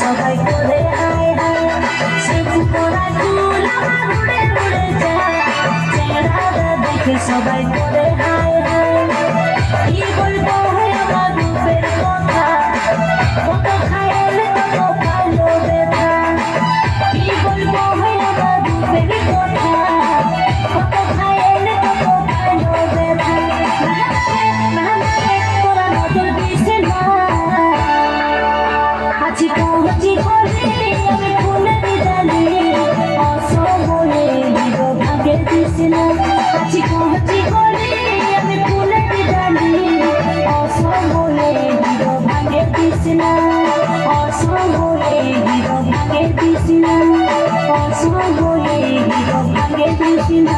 সবাই করে হায় হায় সে পুরা ফুল আমার উড়ে উড়ে যায় চেহারা দেখে সবাই করে হায় হায় কি বলবো আমার রূপের কথা কত খাইলে কত ভালো ব্যথা কি বলবো আমার রূপের কথা কত খাইলে কত ভালো ব্যথা তোরা নজর দিছে না আছি পৌঁছি করে আমি ফুলে দিদালি অসময়ে দিব ভাগে দিছি না আছি পৌঁছি করে আমি ফুলে দিদালি অসময়ে দিব ভাগে দিছি না অসময়ে দিব ভাগে দিছি না অসময়ে দিব ভাগে দিছি না